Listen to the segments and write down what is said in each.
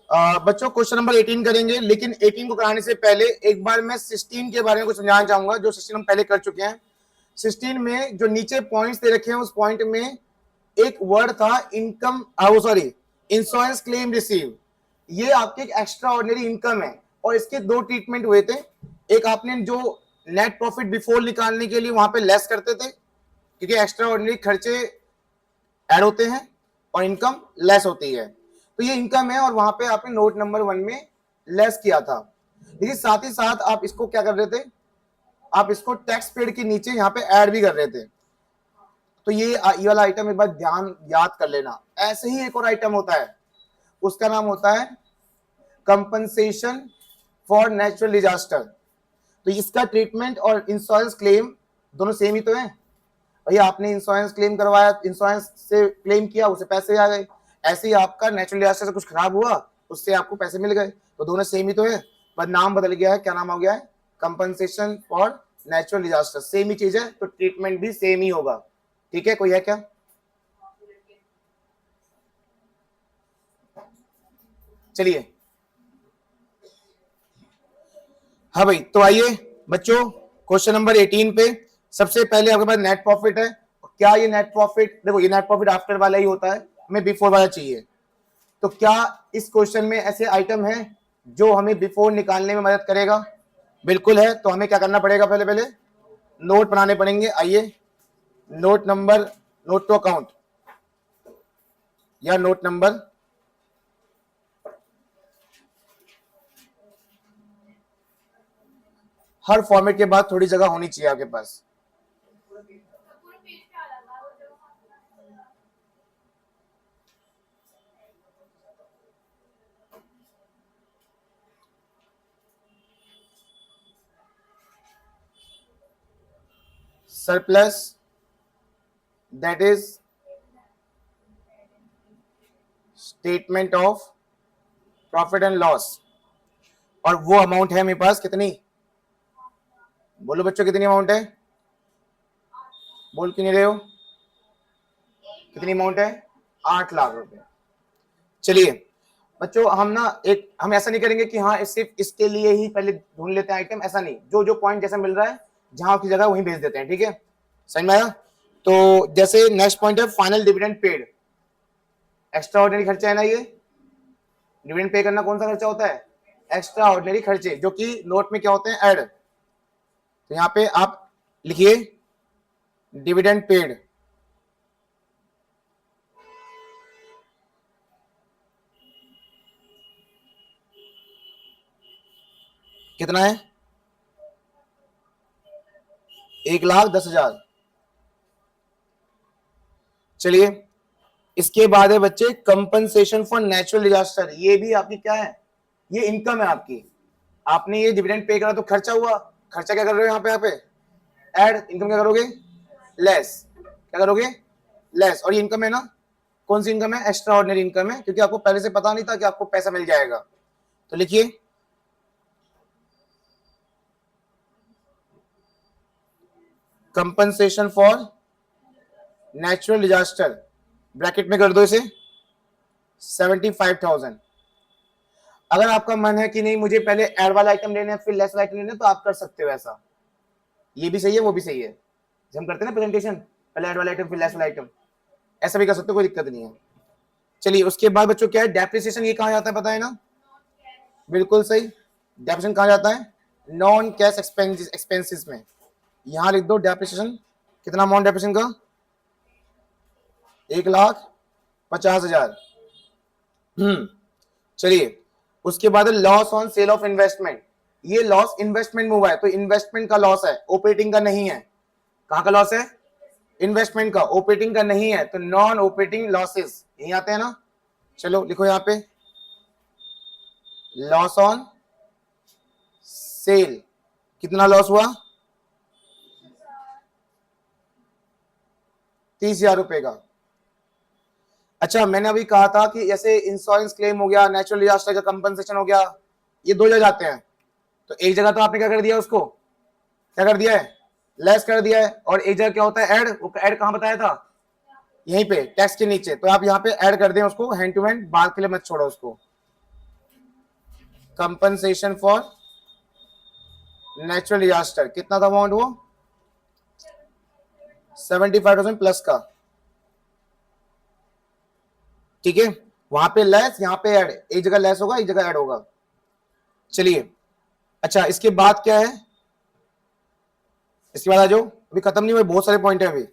बच्चों question number 18 करेंगे, लेकिन 18 को कराने से पहले एक बार मैं 16 के बारे में कुछ समझाना चाहूंगा, जो 16 हम पहले कर चुके हैं। 16 में जो नीचे पॉइंट्स दे रखे हैं, उस पॉइंट में एक वर्ड था income, sorry, insurance claim receive. ये आपके एक एक्स्ट्रा ऑर्डिनरी इनकम है, और इसके दो ट्रीटमेंट हुए थे। एक आपने जो नेट प्रॉफिट बिफोर निकालने के लिए वहां पे लेस करते थे, क्योंकि एक्स्ट्रा ऑर्डिनरी खर्चे ऐड होते हैं और इनकम लेस होती है, तो ये इनकम है, और वहां पे आपने नोट नंबर 1 में लेस किया था। लेकिन साथ ही साथ आप इसको क्या कर रहे थे, आप इसको टैक्स पेड के नीचे यहाँ पे ऐड भी कर रहे थे। तो ये वाला आइटम एक बार ध्यान याद कर लेना। ऐसे ही एक और आइटम होता है, उसका नाम होता है कंपनसेशन फॉर नेचुरल डिजास्टर। तो इसका ट्रीटमेंट और इंश्योरेंस क्लेम दोनों सेम ही तो है। भैया आपने इंश्योरेंस क्लेम करवाया, इंश्योरेंस से क्लेम किया, उसे पैसे आ गए। ऐसे ही आपका नेचुरल डिजास्टर से कुछ खराब हुआ, उससे आपको पैसे मिल गए, तो दोनों सेम ही तो है, पर नाम बदल गया है। क्या नाम हो गया है? Compensation for natural disaster. Same ही चीज है, तो ट्रीटमेंट भी सेम ही होगा। ठीक है, कोई है क्या? चलिए, हाँ भाई, तो आइए बच्चों क्वेश्चन नंबर 18 पे। सबसे पहले आपके पास नेट प्रॉफिट है। क्या ये नेट प्रॉफिट, देखो ये नेट प्रॉफिट आफ्टर वाला ही होता है, हमें बिफोर वाला चाहिए। तो क्या इस क्वेश्चन में ऐसे आइटम है जो हमें बिफोर निकालने में मदद करेगा? बिल्कुल है। तो हमें क्या करना पड़ेगा, पहले पहले नोट बनाने पड़ेंगे। आइए, note number, note to account या नोट नंबर, हर फॉर्मेट के बाद थोड़ी जगह होनी चाहिए आपके पास। Surplus, that is statement of profit and loss, और वो अमाउंट है मेरे पास कितनी? बोलो बच्चों, कितनी अमाउंट है? बोल क्यों नहीं रहे हो? कितनी अमाउंट है? 8 लाख रुपए। चलिए बच्चों, हम ऐसा नहीं करेंगे कि हाँ सिर्फ इसके लिए ही पहले ढूंढ लेते हैं आइटम, ऐसा नहीं। जो जो पॉइंट जैसा मिल रहा है, जहां की जगह वहीं भेज देते हैं। ठीक है, समझ में आया? तो जैसे नेक्स्ट पॉइंट है final dividend paid. Extra ordinary खर्चा है ना ये। डिविडेंड पे करना कौन सा खर्चा होता है? एक्स्ट्रा ऑर्डिनरी खर्चे, जो कि नोट में क्या होते हैं? ऐड। तो यहाँ पे आप लिखिए डिविडेंड पेड। कितना है? 1,10,000। चलिए, इसके बाद है बच्चे कंपनसेशन फॉर नेचुरल डिजास्टर। ये भी आपकी क्या है? ये इनकम है आपकी। आपने ये डिविडेंड पे करा तो खर्चा हुआ। खर्चा क्या कर रहे हो यहाँ पे ऐड। इनकम क्या करोगे? लेस। क्या करोगे? लेस। और ये इनकम है ना, कौन सी इनकम है? एक्स्ट्रा ऑर्डिनरी इनकम है, क्योंकि आपको पहले से पता नहीं था कि आपको पैसा मिल जाएगा। तो लिखिए compensation for natural disaster, bracket में कर दो इसे 75,000। अगर आपका मन है कि नहीं मुझे पहले ऐड वाला आइटम लेना है फिर लेस वाला आइटम लेना है, तो आप कर सकते हो ऐसा। ये भी सही है, वो भी सही है। जब हम करते हैं ना प्रेजेंटेशन, पहले ऐड वाला आइटम फिर लेस वाला आइटम, ऐसा भी कर सकते हो, कोई दिक्कत नहीं है। चलिए, उसके बाद बच्चों क्या है? डेप्रिसिएशन। ये कहाँ जाता है पता है ना? बिल्कुल सही। डेप्रिसिएशन कहाँ जाता है? नॉन कैश एक्सपेंसेस में। यहां लिख दो डेप्रिसिएशन। कितना अमाउंट डेप्रिसिएशन का? 1,50,000। चलिए, उसके बाद loss on sale of investment. ये लॉस इन्वेस्टमेंट में हुआ है, तो इन्वेस्टमेंट का लॉस है, ऑपरेटिंग का नहीं है। कहां का लॉस है? इन्वेस्टमेंट का, ऑपरेटिंग का नहीं है, तो नॉन ऑपरेटिंग लॉसेस यही आते हैं ना। चलो लिखो यहां पे लॉस ऑन सेल। कितना लॉस हुआ? 30,000 रुपए का। अच्छा, मैंने अभी कहा था कि जैसे इंश्योरेंस क्लेम हो गया, नेचुरल डिजास्टर का कंपनसेशन हो गया, ये दो जगह जाते हैं। तो एक जगह तो आपने क्या कर दिया, उसको क्या कर दिया है? लेस कर दिया है। और एक जगह क्या होता है? ऐड। वो ऐड कहां बताया था? यहीं पे टैक्स के नीचे। तो आप यहाँ पे ऐड कर दें उसको, हैंड टू हैंड, बाद के लिए मत छोड़ो उसको। कंपनसेशन फॉर नेचुरल डिजास्टर, कितना था अमाउंट वो? 75,000 प्लस का, ठीक है। वहां पे लेस, यहां पे ऐड, एक जगह लेस होगा एक जगह ऐड होगा। चलिए अच्छा, इसके बाद क्या है? इसके बाद आ जाओ, अभी खत्म नहीं हुए, बहुत सारे पॉइंट है अभी।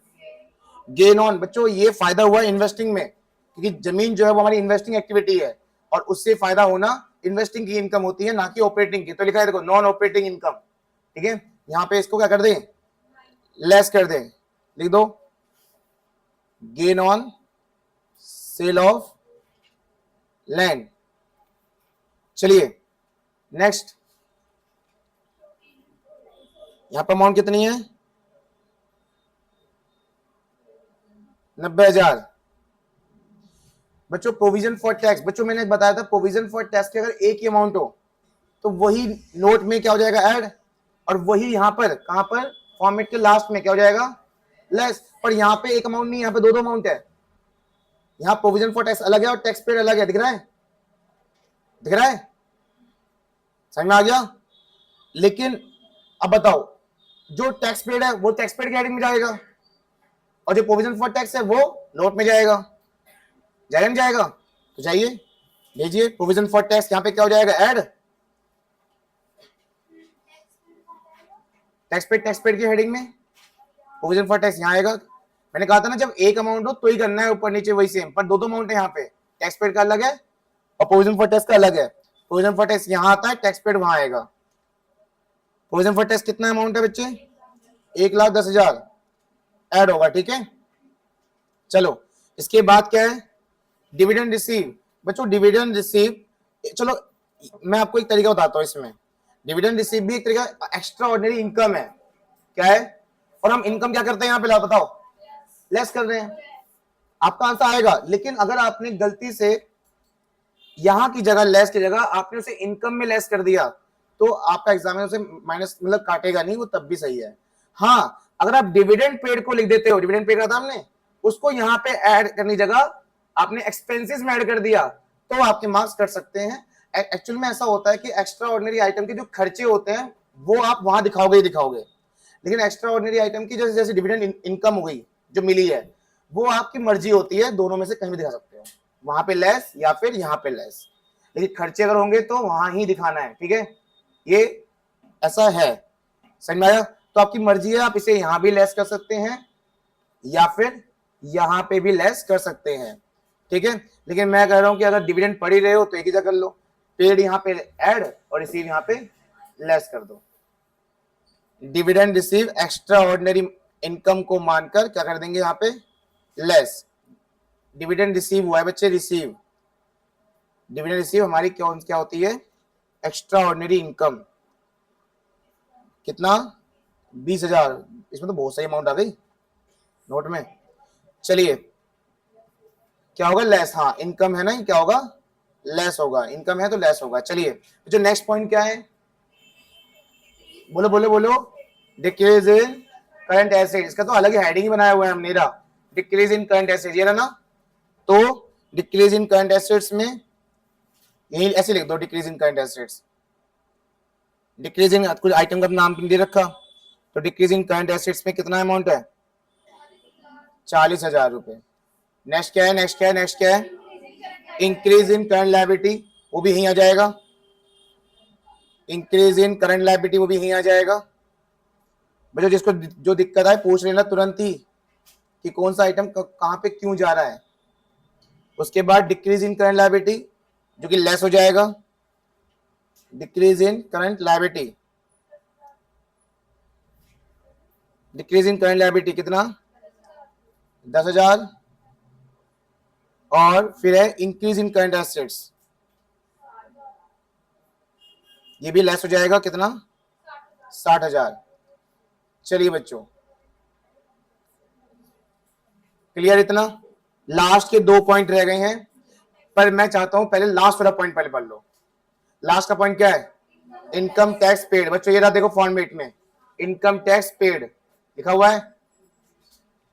गेन ऑन, बच्चों ये फायदा हुआ इन्वेस्टिंग में, क्योंकि जमीन जो है वो हमारी इन्वेस्टिंग एक्टिविटी है, और उससे फायदा होना इन्वेस्टिंग की इनकम होती है, ना कि ऑपरेटिंग की। तो लिखा है देखो, नॉन ऑपरेटिंग इनकम, ठीक है। यहां पे इसको क्या कर दें? लेस कर दें, लिख दो gain on sale of land. चलिए नेक्स्ट, यहां पर अमाउंट कितनी है? 90,000। बच्चों प्रोविजन फॉर टैक्स, बच्चों मैंने बताया था प्रोविजन फॉर टैक्स की अगर एक ही अमाउंट हो तो वही नोट में क्या हो जाएगा? ऐड, और वही यहां पर, कहां पर? फॉर्मेट के लास्ट में क्या हो जाएगा? लेस। पर यहां पे एक अमाउंट नहीं, यहां पे दो दो अमाउंट है। यहां प्रोविजन फॉर टैक्स अलग है और टैक्स पेड अलग है, दिख रहा है? दिख रहा है? समझ में आ गया? लेकिन अब बताओ, जो टैक्स पेड है वो टैक्स पेड के हेडिंग में जाएगा, और जो प्रोविजन फॉर टैक्स है वो नोट में जाएगा। जाएगा नहीं जाएगा? तो जाइए भेजिए प्रोविजन फॉर टैक्स, यहां पे क्या हो जाएगा? ऐड, टैक्स पेड की हेडिंग में प्रोविजन फॉर टैक्स यहां आएगा। मैंने कहा था ना, जब एक अमाउंट हो तो ही करना है, ऊपर नीचे वही सेम, पर दो दो अमाउंट है यहाँ पे, टैक्स पेड का अलग है और प्रोविजन फॉर टैक्स का अलग है। प्रोविजन फॉर टैक्स यहां आता है, टैक्स पेड वहां आएगा। प्रोविजन फॉर टैक्स कितना अमाउंट है बच्चे? 1,10,000 ऐड होगा, ठीक है। चलो इसके बाद क्या है? Dividend receive. बच्चों डिविडेंड रिसीव, चलो मैं आपको एक तरीका बताता हूं इसमें। डिविडेंड रिसीव भी एक तरीका एक्स्ट्रा ऑर्डिनरी इनकम है, क्या है? और हम इनकम क्या करते हैं यहां पे, बताओ? लेस कर रहे हैं। आपका आंसर आएगा, लेकिन अगर आपने गलती से यहां की जगह, लेस की जगह आपने उसे इनकम में लेस कर दिया, तो आपका एग्जामिनर उसे माइनस मतलब काटेगा नहीं, वो तब भी सही है। हाँ, अगर आप डिविडेंड पेड को लिख देते हो, डिविडेंड पेड का था हमने, उसको यहां पे ऐड करने की जगह आपने एक्सपेंसेस में ऐड कर दिया, तो आपके मार्क्स कट सकते हैं। एक्चुअल में ऐसा होता है कि एक्स्ट्रा ऑर्डिनरी आइटम के जो खर्चे होते हैं वो आप वहां दिखाओगे ही दिखाओगे, लेकिन एक्स्ट्रा ऑर्डिनरी आइटम की जैसे जैसे डिविडेंड इनकम हो गई जो मिली है, वो आपकी मर्जी होती है, दोनों में से कहीं भी दिखा सकते हो, वहां पे लेस या फिर यहां पे लेस, लेकिन खर्चे अगर होंगे तो वहां ही दिखाना है, ठीक है। ये ऐसा है, समझ में आया? तो आपकी मर्जी है, आप इसे यहां भी लेस कर सकते हैं या फिर यहां पे भी लेस कर सकते हैं, ठीक है। लेकिन मैं कह रहा हूं कि अगर डिविडेंड पड़ ही रहे हो तो एक ही जगह कर लो, पेड यहां पे ऐड और रिसीव यहां पे लेस कर दो। Dividend receive extra ordinary income को मानकर क्या कर देंगे यहां पे? लेस। डिविडेंड रिसीव हुआ है बच्चे, रिसीव, डिविडेंड रिसीव हमारी क्या होती है? Extra ordinary income. कितना? 20,000। इसमें तो बहुत सही अमाउंट आ गई नोट में। चलिए क्या होगा? लेस। हाँ इनकम है ना, क्या होगा? लेस होगा, इनकम है तो लेस होगा। चलिए जो नेक्स्ट पॉइंट क्या है? बोलो बोलो बोलो। डिक्रीज इन करंट एसेट, इसका तो अलग हेडिंग ही बनाया हुआ है हमने, डिक्रीज इन करंट एसेट, ये ना। तो डिक्रीज इन करंट एसेट्स में यही ऐसे लिख दो, decrease in current assets. Decrease in, कुछ आइटम का नाम दे रखा, तो डिक्रीज इन करंट एसेट्स में कितना अमाउंट है? 40,000 रुपए। नेक्स्ट क्या है? नेक्स्ट क्या है? नेक्स्ट क्या है? इंक्रीज इन करंट लायबिलिटी, वो भी यहीं आ जाएगा। इंक्रीज इन करंट लायबिलिटी वो भी यहीं आ जाएगा। बच्चों जिसको जो दिक्कत है पूछ लेना तुरंत ही कि कौन सा आइटम कहां पे क्यों जा रहा है। उसके बाद डिक्रीज इन करंट लायबिलिटी जो कि लेस हो जाएगा, decrease in current liability, decrease in current liability कितना? 10,000। और फिर है इंक्रीज इन करंट एसेट्स, ये भी लेस हो जाएगा, कितना? 60,000। चलिए बच्चों क्लियर इतना? लास्ट के 2 पॉइंट रह गए हैं, पर मैं चाहता हूं पहले लास्ट वाला पॉइंट पहले पढ़ लो। लास्ट का पॉइंट क्या है? Income tax paid. बच्चों ये रहा देखो फॉर्मेट में, इनकम टैक्स पेड लिखा हुआ है,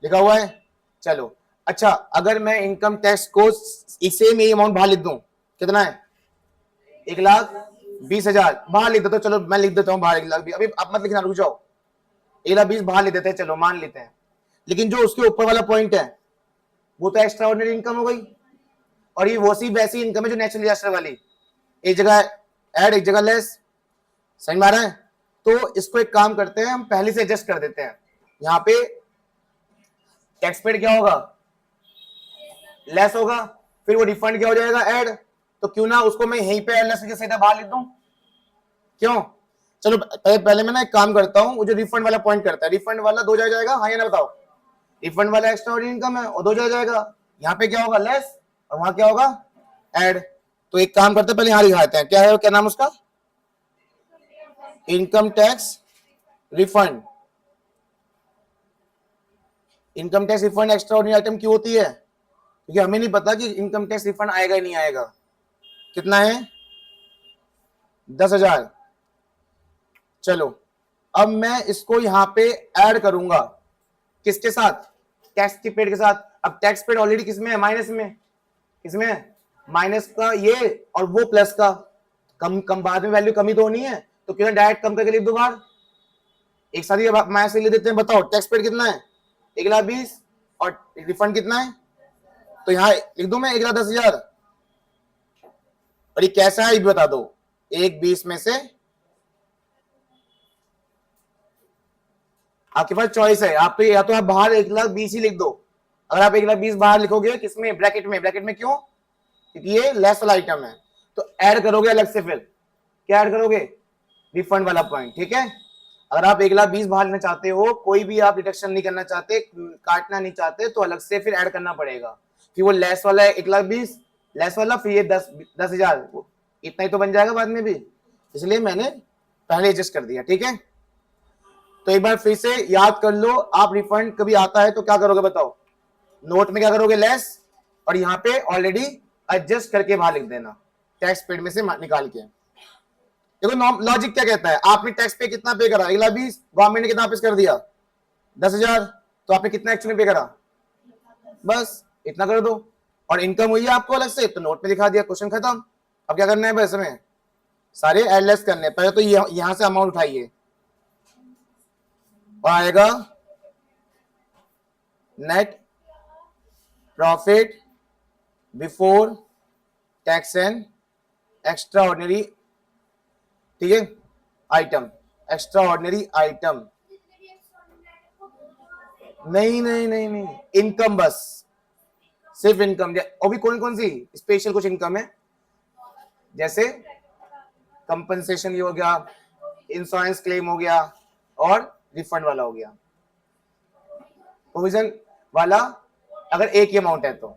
लिखा हुआ है। चलो अच्छा, अगर मैं इनकम टैक्स को इसे में अमाउंट बाहर लिख दूं, कितना है? 1,00,000 20,000 बाहर लिख देता हूँ, चलो मैं लिख देता हूँ बाहर 1,20,000। अभी आप मत लिखना, रुक जाओ, 1,20,000 बाहर लिख देते हैं, चलो मान लेते हैं। लेकिन जो उसके ऊपर वाला पॉइंट है वो तो एक्स्ट्रा ऑर्डिनरी इनकम हो गई, और ये वो सी वैसी इनकम है जो नेचुरल डिजास्टर वाली, एक जगह ऐड एक जगह लेस। समझ में आ रहा है? तो इसको एक काम करते हैं, हम पहले से एडजस्ट कर देते हैं। यहाँ पे टैक्स पेड क्या होगा, लेस होगा, फिर वो रिफंड क्या हो जाएगा, ऐड। तो क्यों ना उसको मैं यहीं पे लेस के सीधा बाहर लिख दूं, क्यों? चलो पहले मैं ना एक काम करता हूं, वो जो रिफंड वाला पॉइंट करता है, रिफंड वाला 2,000 जाएगा, हाँ या ना बताओ? रिफंड वाला एक्स्ट्रा ऑर्डिनरी इनकम है और 2,000 जाएगा। यहाँ पे क्या होगा, लेस, और वहां क्या होगा, ऐड। तो एक काम करते हैं, पहले यहाँ दिखाते हैं क्या है, क्या नाम उसका, income tax refund. Income tax refund extra ordinary item क्यों होती है? क्योंकि हमें नहीं पता कि इनकम टैक्स रिफंड आएगा ही नहीं आएगा। कितना है, 10,000। चलो अब मैं इसको यहां पे ऐड करूंगा, किसके साथ, टैक्स की पेड के साथ। अब टैक्स पेड ऑलरेडी किसमें है, माइनस में, किसमें है, माइनस का ये, और वो प्लस का, कम कम बाद में वैल्यू कमी तो होनी है, तो क्यों डायरेक्ट कम करके लिख दो बाहर, एक साथ ही मैं से लिख देते हैं। बताओ टैक्स पेड कितना है, 1,20,000, और रिफंड कितना है, तो यहां लिख दो मैं 1,10,000। और ये कैसा है ये बता दो, 1,20,000 में से आपके पास चॉइस है, आप या तो आप बाहर 1,20,000 ही लिख दो। अगर आप 1,20,000 बाहर लिखोगे किसमें, ब्रैकेट में, ब्रैकेट में क्यों, क्योंकि ये लेस वाला आइटम है, तो ऐड करोगे अलग से, फिर क्या ऐड करोगे, रिफंड वाला पॉइंट, ठीक है। अगर आप 1,20,000 बाहर लेना चाहते हो, कोई भी आप डिडक्शन नहीं करना चाहते, काटना नहीं चाहते, तो अलग से फिर ऐड करना पड़ेगा। फिर वो लेस वाला है 1,20,000 लेस वाला, फिर ये 10,000, इतना ही तो बन जाएगा बाद में भी, इसलिए मैंने पहले एडजस्ट कर दिया, ठीक है। तो एक बार फिर से याद कर लो, आप रिफंड कभी आता है तो क्या करोगे बताओ, नोट में क्या करोगे, लेस, और यहाँ पे ऑलरेडी एडजस्ट करके बाहर लिख देना, टैक्स पेड में से निकाल के। देखो लॉजिक क्या कहता है, आपने टैक्स पे कितना पे करा, 1,20,000, गवर्नमेंट ने कितना वापस कर दिया, 10,000, तो आपने कितना एक्चुअली पे करा, बस इतना कर दो, और इनकम हुई है आपको अलग से, तो नोट में दिखा दिया, क्वेश्चन खत्म। अब क्या करना है बस हमें, सारे एड लेस करने, पहले तो यहां से अमाउंट उठाइए, और आएगा net profit before tax and extra ordinary, ठीक है, आइटम, एक्स्ट्रा ऑर्डिनरी आइटम, नहीं नहीं नहीं नहीं, इनकम बस, सिर्फ इनकम। और भी कौन कौन सी स्पेशल कुछ इनकम है, जैसे कंपनसेशन ये हो गया, इंश्योरेंस क्लेम हो गया, और रिफंड वाला हो गया, प्रोविजन वाला अगर एक ही अमाउंट है तो,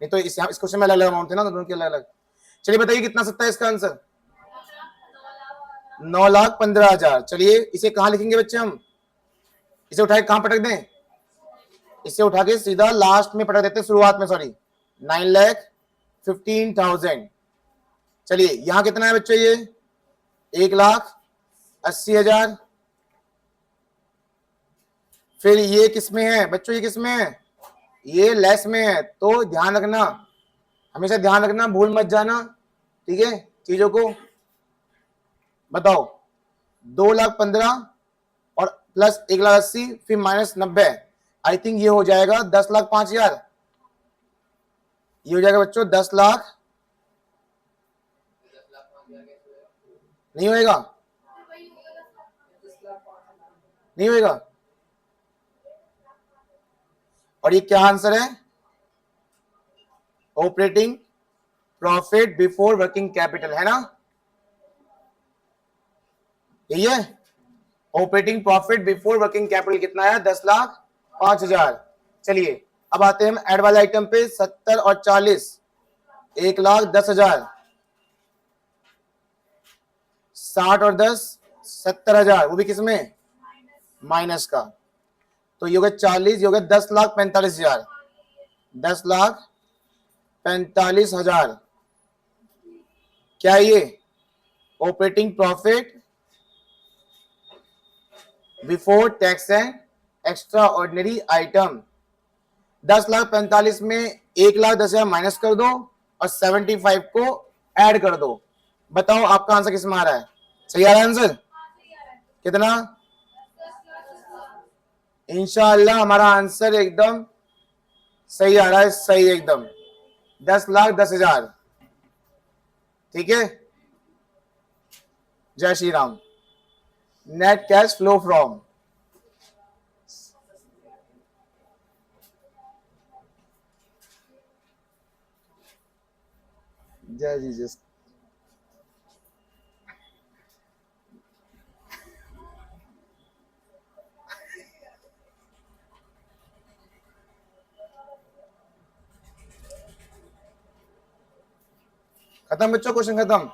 नहीं तो इस क्वेश्चन में अलग अलग अमाउंट थे ना, दोनों के अलग अलग। चलिए बताइए कितना सकता है इसका आंसर, 9,15,000। चलिए इसे कहां लिखेंगे बच्चे हम, इसे उठा के कहां पटक दें, इसे उठा के सीधा लास्ट में पटक देते हैं, शुरुआत में, सॉरी, 9,15,000। चलिए यहां कितना है बच्चे, ये 1,80,000। फिर ये किसमें है बच्चों, ये किसमें है, ये लेस में है, तो ध्यान रखना, हमेशा ध्यान रखना, भूल मत जाना, ठीक है चीजों को। बताओ 2,15,000 और प्लस 1,80,000, फिर माइनस 90, आई थिंक ये हो जाएगा 10,05,000, ये हो जाएगा बच्चों 10 लाख, नहीं होएगा, नहीं होएगा। और ये क्या आंसर है, operating profit before working capital, है ना, यही है, operating profit before working capital कितना है, 10,05,000। चलिए अब आते हैं हम एड वाले आइटम पे, 70 और 40, 1,10,000, 60 और 10, 70,000, वो भी किसमें, माइनस का, तो ये हो गया 40, ये हो गया 10,45,000, 10,45,000। क्या है ये, operating profit before tax and extra ordinary item. 10,45,000 में 1,10,000 माइनस कर दो, और 75 को ऐड कर दो। बताओ आपका आंसर किस में आ रहा है? सही आ रहा है आंसर? कितना? इंशाअल्लाह हमारा आंसर एकदम सही आ रहा है, सही एकदम 10,10,000। ठीक है, जय Shri Ram. Net cash flow from, जय जीसस। खत्म बच्चों, क्वेश्चन खत्म।